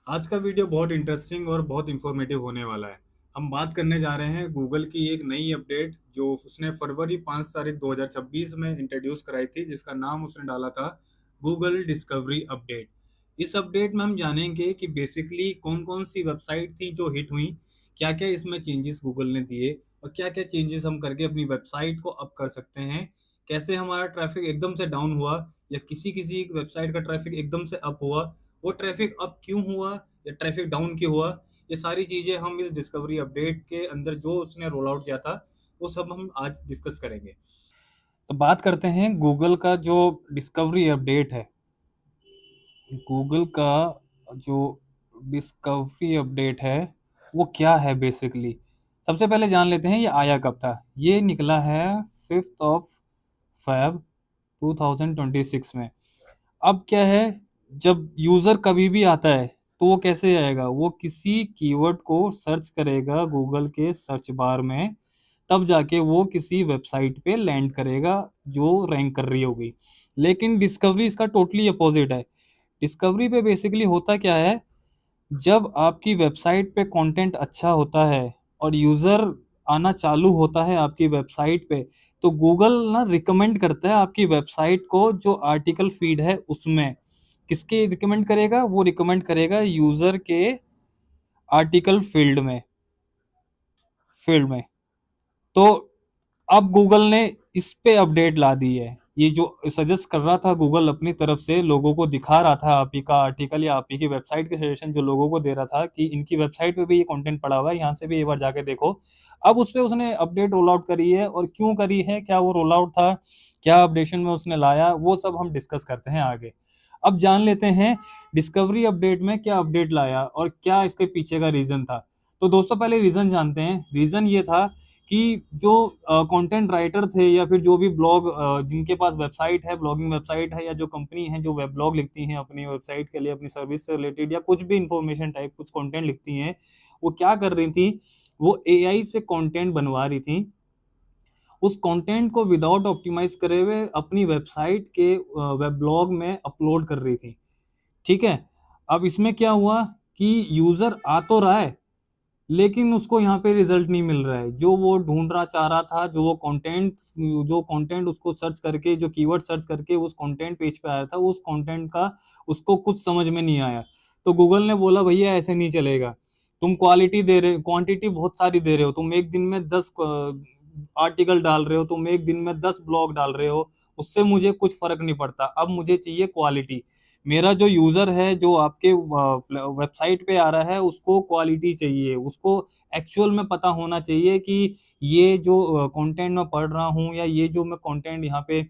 आज का वीडियो बहुत इंटरेस्टिंग और बहुत इंफॉर्मेटिव होने वाला है। हम बात करने जा रहे हैं गूगल की एक नई अपडेट जो उसने फरवरी 5 तारीख 2026 में इंट्रोड्यूस कराई थी, जिसका नाम उसने डाला था गूगल डिस्कवरी अपडेट। इस अपडेट में हम जानेंगे कि बेसिकली कौन कौन सी वेबसाइट थी जो हिट हुई, क्या क्या इसमें चेंजेस गूगल ने दिए और क्या क्या चेंजेस हम करके अपनी वेबसाइट को अप कर सकते हैं। कैसे हमारा ट्रैफिक एकदम से डाउन हुआ या किसी किसी वेबसाइट का ट्रैफिक एकदम से अप हुआ, वो ट्रैफिक अप क्यों हुआ या ट्रैफिक डाउन क्यों हुआ। ये सारी चीजें हम इस डिस्कवरी अपडेट के अंदर जो उसने रोल आउट किया था वो सब हम आज डिस्कस करेंगे। तो बात करते हैं गूगल का जो डिस्कवरी अपडेट है। गूगल का जो डिस्कवरी अपडेट है वो क्या है बेसिकली। सबसे पहले जान लेते हैं ये आया कब था। ये निकला है 5 Feb 2026 में। अब क्या है, जब यूजर कभी भी आता है तो वो कैसे आएगा, वो किसी कीवर्ड को सर्च करेगा गूगल के सर्च बार में, तब जाके वो किसी वेबसाइट पे लैंड करेगा जो रैंक कर रही होगी। लेकिन डिस्कवरी इसका टोटली अपोजिट है। डिस्कवरी पे बेसिकली होता क्या है, जब आपकी वेबसाइट पे कंटेंट अच्छा होता है और यूजर आना चालू होता है आपकी वेबसाइट पे, तो गूगल ना रिकमेंड करता है आपकी वेबसाइट को जो आर्टिकल फीड है उसमें। किसके रिकमेंड करेगा, वो रिकमेंड करेगा यूजर के आर्टिकल फील्ड में। तो अब गूगल ने इस पे अपडेट ला दी है। ये जो सजेस्ट कर रहा था गूगल अपनी तरफ से, लोगों को दिखा रहा था आप ही का आर्टिकल या आप ही की वेबसाइट के सजेशन जो लोगों को दे रहा था कि इनकी वेबसाइट पे भी ये कंटेंट पड़ा हुआ है, यहाँ से भी एक बार जाके देखो। अब उस पे उसने अपडेट रोल आउट करी है, और क्यों करी है, क्या वो रोल आउट था, क्या अपडेशन में उसने लाया, वो सब हम डिस्कस करते हैं आगे। अब जान लेते हैं डिस्कवरी अपडेट में क्या अपडेट लाया और क्या इसके पीछे का रीजन था। तो दोस्तों पहले रीजन जानते हैं। रीजन ये था कि जो कंटेंट राइटर थे या फिर जो भी ब्लॉग जिनके पास वेबसाइट है, ब्लॉगिंग वेबसाइट है, या जो कंपनी है जो वेब ब्लॉग लिखती हैं अपनी वेबसाइट के लिए, अपनी सर्विस से रिलेटेड या कुछ भी इंफॉर्मेशन टाइप कुछ कंटेंट लिखती हैं, वो क्या कर रही थी, वो एआई से कंटेंट बनवा रही थी। उस कंटेंट को विदाउट ऑप्टिमाइज करे हुए अपनी वेबसाइट के वेब ब्लॉग में अपलोड कर रही थी। ठीक है। अब इसमें क्या हुआ कि यूजर आ तो रहा है, लेकिन उसको यहाँ पे रिजल्ट नहीं मिल रहा है जो वो ढूंढना चाह रहा था। जो कंटेंट उसको सर्च करके, जो कीवर्ड सर्च करके उस कंटेंट पेज पे आया था, उस कंटेंट का उसको कुछ समझ में नहीं आया। तो गूगल ने बोला भैया ऐसे नहीं चलेगा। तुम क्वालिटी दे रहे, क्वांटिटी बहुत सारी दे रहे हो, तुम एक दिन में 10 आर्टिकल डाल रहे हो, तुम एक दिन में 10 ब्लॉग डाल रहे हो, उससे मुझे कुछ फर्क नहीं पड़ता। अब मुझे चाहिए क्वालिटी। मेरा जो यूजर है जो आपके वेबसाइट पे आ रहा है उसको क्वालिटी चाहिए, उसको एक्चुअल में पता होना चाहिए कि ये जो कंटेंट मैं पढ़ रहा हूँ या ये जो मैं कंटेंट यहाँ पे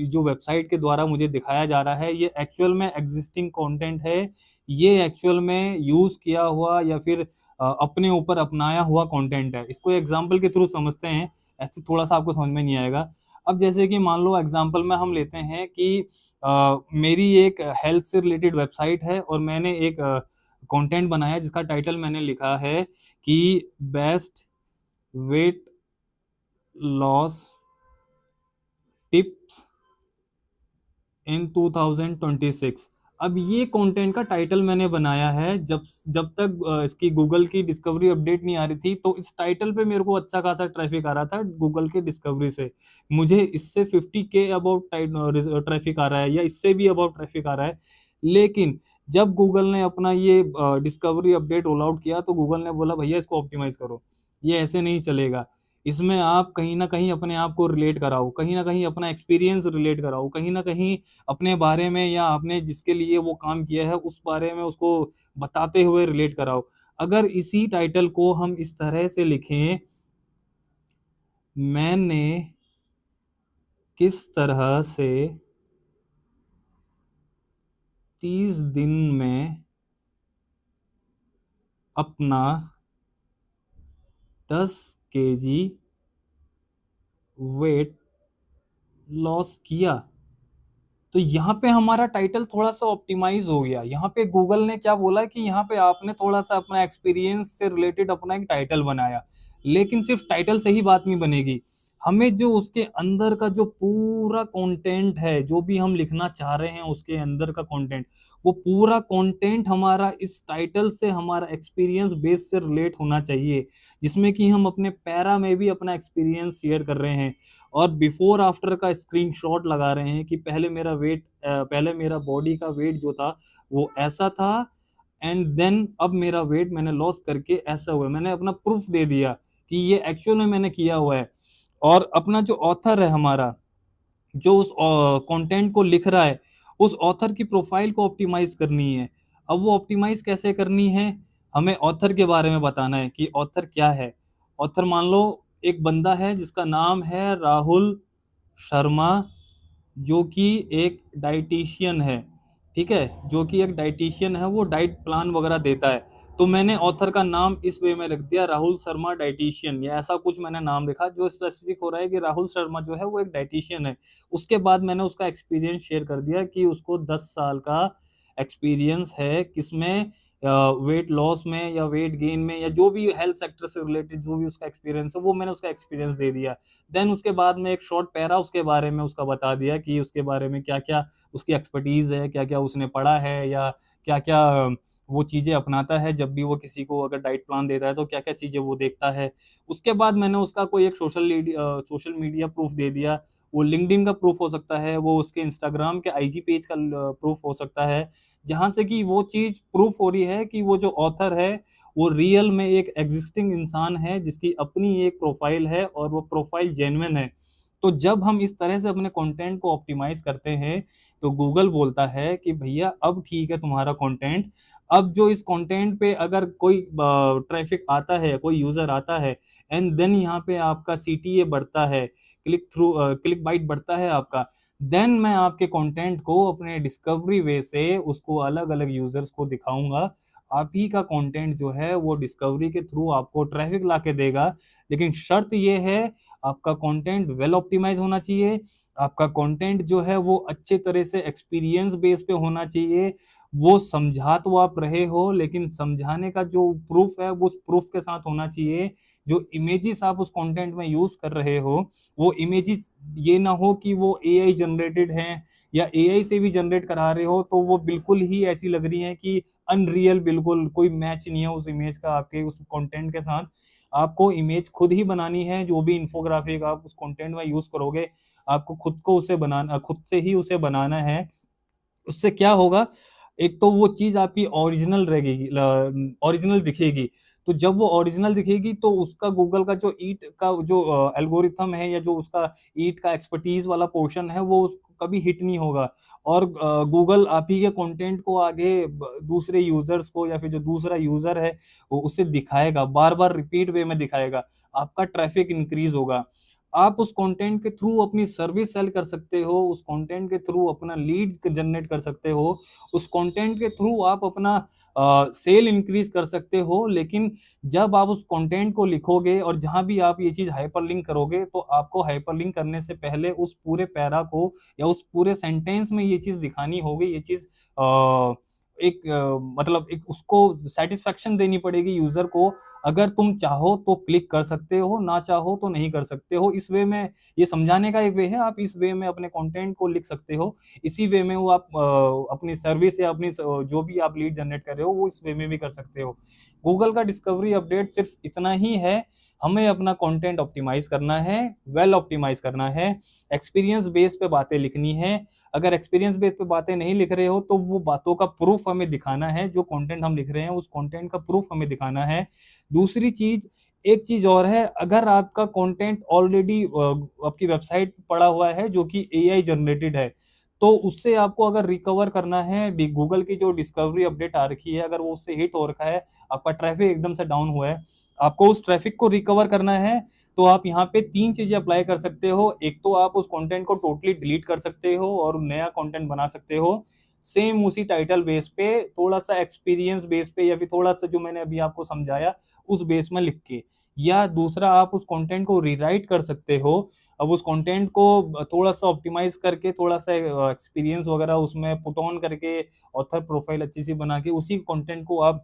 जो वेबसाइट के द्वारा मुझे दिखाया जा रहा है, ये एक्चुअल में एग्जिस्टिंग कंटेंट है, ये एक्चुअल में यूज किया हुआ या फिर अपने ऊपर अपनाया हुआ कंटेंट है। इसको एग्जाम्पल के थ्रू समझते हैं, ऐसे थोड़ा सा आपको समझ में नहीं आएगा। अब जैसे कि मान लो एग्जाम्पल में हम लेते हैं कि मेरी एक हेल्थ से रिलेटेड वेबसाइट है और मैंने एक कंटेंट बनाया जिसका टाइटल मैंने लिखा है कि बेस्ट वेट लॉस टिप्स इन 2026। अब ये कंटेंट का टाइटल मैंने बनाया है, जब जब तक इसकी गूगल की डिस्कवरी अपडेट नहीं आ रही थी, तो इस टाइटल पे मेरे को अच्छा खासा ट्रैफिक आ रहा था गूगल के डिस्कवरी से। मुझे इससे 50K अबाउट ट्रैफिक आ रहा है या इससे भी अबाउट ट्रैफिक आ रहा है। लेकिन जब गूगल ने अपना ये डिस्कवरी अपडेट रोल आउट किया तो गूगल ने बोला भैया इसको ऑप्टिमाइज करो, ये ऐसे नहीं चलेगा। इसमें आप कहीं ना कहीं अपने आप को रिलेट कराओ, कहीं ना कहीं अपना एक्सपीरियंस रिलेट कराओ, कहीं ना कहीं अपने बारे में या आपने जिसके लिए वो काम किया है उस बारे में उसको बताते हुए रिलेट कराओ। अगर इसी टाइटल को हम इस तरह से लिखें, मैंने किस तरह से 30 दिन में अपना 10 kg वेट लॉस किया, तो यहाँ पे हमारा टाइटल थोड़ा सा ऑप्टिमाइज हो गया। यहाँ पे गूगल ने क्या बोला कि यहाँ पे आपने थोड़ा सा अपना एक्सपीरियंस से रिलेटेड अपना एक टाइटल बनाया। लेकिन सिर्फ टाइटल से ही बात नहीं बनेगी, हमें जो उसके अंदर का जो पूरा कंटेंट है, जो भी हम लिखना चाह रहे हैं उसके अंदर का कंटेंट, वो पूरा कंटेंट हमारा इस टाइटल से, हमारा एक्सपीरियंस बेस से रिलेट होना चाहिए, जिसमें कि हम अपने पैरा में भी अपना एक्सपीरियंस शेयर कर रहे हैं और बिफोर आफ्टर का स्क्रीनशॉट लगा रहे हैं कि पहले मेरा बॉडी का वेट जो था वो ऐसा था, एंड देन अब मेरा वेट मैंने लॉस करके ऐसा हुआ। मैंने अपना प्रूफ दे दिया कि ये एक्चुअल में मैंने किया हुआ है। और अपना जो ऑथर है हमारा, जो उस कंटेंट को लिख रहा है, उस ऑथर की प्रोफाइल को ऑप्टिमाइज करनी है। अब वो ऑप्टिमाइज कैसे करनी है, हमें ऑथर के बारे में बताना है कि ऑथर क्या है। ऑथर मान लो एक बंदा है जिसका नाम है राहुल शर्मा, जो कि एक डाइटिशियन है, ठीक है, जो कि एक डाइटिशियन है, वो डाइट प्लान वगैरह देता है। तो मैंने ऑथर का नाम इस वे में रख दिया, राहुल शर्मा डाइटिशियन, या ऐसा कुछ मैंने नाम लिखा जो स्पेसिफिक हो रहा है कि राहुल शर्मा जो है वो एक डाइटिशियन है। उसके बाद मैंने उसका एक्सपीरियंस शेयर कर दिया कि उसको 10 साल का एक्सपीरियंस है, किसमें, वेट लॉस में या वेट गेन में, या जो भी हेल्थ सेक्टर से रिलेटेड जो भी उसका एक्सपीरियंस है वो मैंने उसका एक्सपीरियंस दे दिया। देन उसके बाद में एक शॉर्ट पैरा उसके बारे में उसका बता दिया कि उसके बारे में क्या क्या उसकी एक्सपर्टीज है, क्या क्या उसने पढ़ा है, या क्या क्या वो चीजें अपनाता है जब भी वो किसी को अगर डाइट प्लान देता है तो क्या क्या चीजें वो देखता है। उसके बाद मैंने उसका कोई एक सोशल मीडिया प्रूफ दे दिया। वो लिंक्डइन का प्रूफ हो सकता है, वो उसके इंस्टाग्राम के आईजी पेज का प्रूफ हो सकता है, जहां से कि वो चीज प्रूफ हो रही है कि वो जो ऑथर है वो रियल में एक एग्जिस्टिंग इंसान है जिसकी अपनी एक प्रोफाइल है और वो प्रोफाइल जेन्युइन है। तो जब हम इस तरह से अपने कंटेंट को ऑप्टिमाइज करते हैं तो गूगल बोलता है कि भैया अब ठीक है तुम्हारा कंटेंट। अब जो इस कंटेंट पे अगर कोई ट्रैफिक आता है, कोई यूजर आता है, एंड देन यहाँ पे आपका सीटीए बढ़ता है, क्लिक बाइट बढ़ता है आपका, देन मैं आपके कंटेंट को अपने डिस्कवरी वे से उसको अलग अलग यूजर्स को दिखाऊंगा। आप ही का कंटेंट जो है वो डिस्कवरी के थ्रू आपको ट्रैफिक ला के देगा। लेकिन शर्त ये है, आपका कंटेंट वेल ऑप्टिमाइज होना चाहिए, आपका कंटेंट जो है वो अच्छे तरह से एक्सपीरियंस बेस पे होना चाहिए। वो समझा तो आप रहे हो लेकिन समझाने का जो प्रूफ है वो उस प्रूफ के साथ होना चाहिए। जो इमेजेस आप उस कंटेंट में यूज कर रहे हो वो इमेजेस ये ना हो कि वो एआई जनरेटेड हैं, या एआई से भी जनरेट करा रहे हो तो वो बिल्कुल ही ऐसी लग रही है कि अनरियल, बिल्कुल कोई मैच नहीं है उस इमेज का आपके उस कंटेंट के साथ। आपको इमेज खुद ही बनानी है, जो भी इंफोग्राफिक आप उस कंटेंट में यूज करोगे आपको खुद को उसे बनाना, खुद से ही उसे बनाना है। उससे क्या होगा, एक तो वो चीज आपकी ओरिजिनल रहेगी, ओरिजिनल दिखेगी। तो जब वो ओरिजिनल दिखेगी तो उसका गूगल का जो ईट का जो एल्गोरिथम है, या जो उसका ईट का एक्सपर्टीज वाला पोर्शन है वो उसको कभी हिट नहीं होगा। और गूगल आप ही के कंटेंट को आगे दूसरे यूजर्स को, या फिर जो दूसरा यूजर है वो उसे दिखाएगा, बार बार रिपीट वे में दिखाएगा, आपका ट्रैफिक इंक्रीज होगा। आप उस कंटेंट के थ्रू अपनी सर्विस सेल कर सकते हो, उस कंटेंट के थ्रू अपना लीड जनरेट कर सकते हो, उस कंटेंट के थ्रू आप अपना सेल इंक्रीज कर सकते हो। लेकिन जब आप उस कंटेंट को लिखोगे और जहां भी आप ये चीज हाइपरलिंक करोगे तो आपको हाइपरलिंक करने से पहले उस पूरे पैरा को या उस पूरे सेंटेंस में ये चीज दिखानी होगी, ये चीज मतलब एक उसको सेटिस्फेक्शन देनी पड़ेगी यूजर को। अगर तुम चाहो तो क्लिक कर सकते हो, ना चाहो तो नहीं कर सकते हो। इस वे में ये समझाने का एक वे है, आप इस वे में अपने कंटेंट को लिख सकते हो। इसी वे में वो आप अपनी सर्विस या अपनी जो भी आप लीड जनरेट कर रहे हो वो इस वे में भी कर सकते हो। गूगल का डिस्कवरी अपडेट सिर्फ इतना ही है, हमें अपना कंटेंट ऑप्टिमाइज करना है, वेल ऑप्टिमाइज करना है, एक्सपीरियंस बेस पे बातें लिखनी है। अगर एक्सपीरियंस बेस पे बातें नहीं लिख रहे हो तो वो बातों का प्रूफ हमें दिखाना है, जो कंटेंट हम लिख रहे हैं उस कंटेंट का प्रूफ हमें दिखाना है। दूसरी चीज, एक चीज और है, अगर आपका कंटेंट ऑलरेडी आपकी वेबसाइट पड़ा हुआ है जो कि एआई जनरेटेड है, तो उससे आपको अगर रिकवर करना है, गूगल की जो डिस्कवरी अपडेट आ रखी है अगर वो उससे हिट हो रखा है, आपका ट्रैफिक एकदम से डाउन हुआ है, आपको उस ट्रैफिक को रिकवर करना है, तो आप यहाँ पे 3 चीजें अप्लाई कर सकते हो। एक तो आप उस कंटेंट को टोटली डिलीट कर सकते हो और नया कंटेंट बना सकते हो, सेम उसी टाइटल बेस पे, थोड़ा सा एक्सपीरियंस बेस पे, या फिर थोड़ा सा जो मैंने अभी आपको समझाया उस बेस में लिख के। या दूसरा, आप उस कंटेंट को रीराइट कर सकते हो। अब उस कंटेंट को थोड़ा सा ऑप्टिमाइज करके, थोड़ा सा एक्सपीरियंस वगैरह उसमें पुट ऑन करके, ऑथर प्रोफाइल अच्छी सी बना के उसी कंटेंट को आप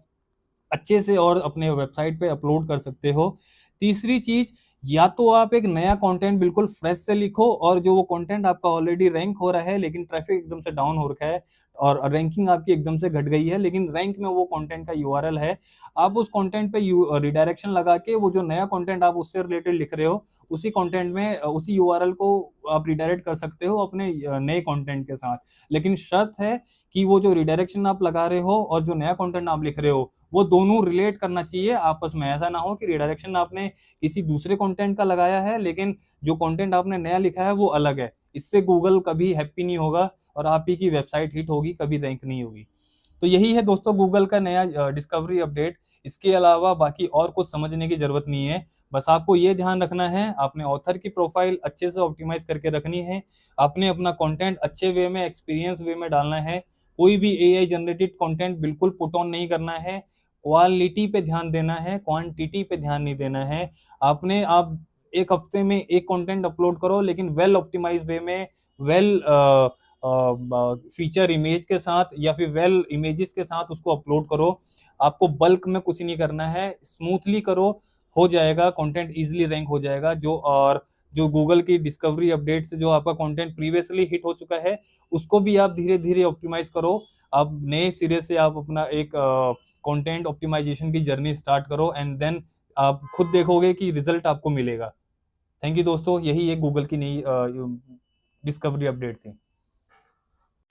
अच्छे से और अपने वेबसाइट पे अपलोड कर सकते हो। तीसरी चीज, या तो आप एक नया कंटेंट बिल्कुल फ्रेश से लिखो, और जो वो कंटेंट आपका ऑलरेडी रैंक हो रहा है लेकिन ट्रैफिक एकदम से डाउन हो रखा है, और रैंकिंग आपकी एकदम से घट गई है, लेकिन रैंक में वो कंटेंट का यूआरएल है। आप उस कंटेंट पे रिडायरेक्शन लगा के वो जो नया कंटेंट आप उससे रिलेटेड लिख रहे हो, उसी कंटेंट में उसी यूआरएल को आप रिडायरेक्ट कर सकते हो अपने नए कंटेंट के साथ। लेकिन शर्त है कि वो जो रिडायरेक्शन आप लगा रहे हो और जो नया कंटेंट आप लिख रहे हो वो दोनों रिलेट करना चाहिए आपस में। ऐसा ना हो कि रिडायरेक्शन आपने किसी दूसरे कंटेंट का लगाया है लेकिन जो कंटेंट आपने नया लिखा है वो अलग है। इससे गूगल कभी हैप्पी नहीं होगा और आप ही की वेबसाइट हिट होगी, कभी रैंक नहीं होगी। तो यही है दोस्तों गूगल का नया डिस्कवरी अपडेट। इसके अलावा बाकी और कुछ समझने की जरूरत नहीं है। बस आपको ये ध्यान रखना है, आपने ऑथर की प्रोफाइल अच्छे से ऑप्टिमाइज करके रखनी है, आपने अपना कंटेंट अच्छे वे में, एक्सपीरियंस वे में डालना है। कोई भी एआई जनरेटेड कंटेंट बिल्कुल पुट ऑन नहीं करना है। क्वालिटी पे ध्यान देना है, क्वांटिटी पे ध्यान नहीं देना है। आप एक हफ्ते में एक कंटेंट अपलोड करो लेकिन वेल ऑप्टिमाइज वे में, वेल फीचर इमेज के साथ या फिर वेल इमेजेस के साथ उसको अपलोड करो। आपको बल्क में कुछ नहीं करना है, स्मूथली करो, हो जाएगा कंटेंट इजीली रैंक हो जाएगा। जो गूगल की डिस्कवरी अपडेट से जो आपका कंटेंट प्रीवियसली हिट हो चुका है उसको भी आप धीरे धीरे ऑप्टिमाइज करो। आप नए सिरे से आप अपना एक कंटेंट ऑप्टिमाइजेशन की जर्नी स्टार्ट करो एंड देन आप खुद देखोगे कि रिजल्ट आपको मिलेगा। थैंक यू दोस्तों, यही एक गूगल की नई डिस्कवरी अपडेट थी।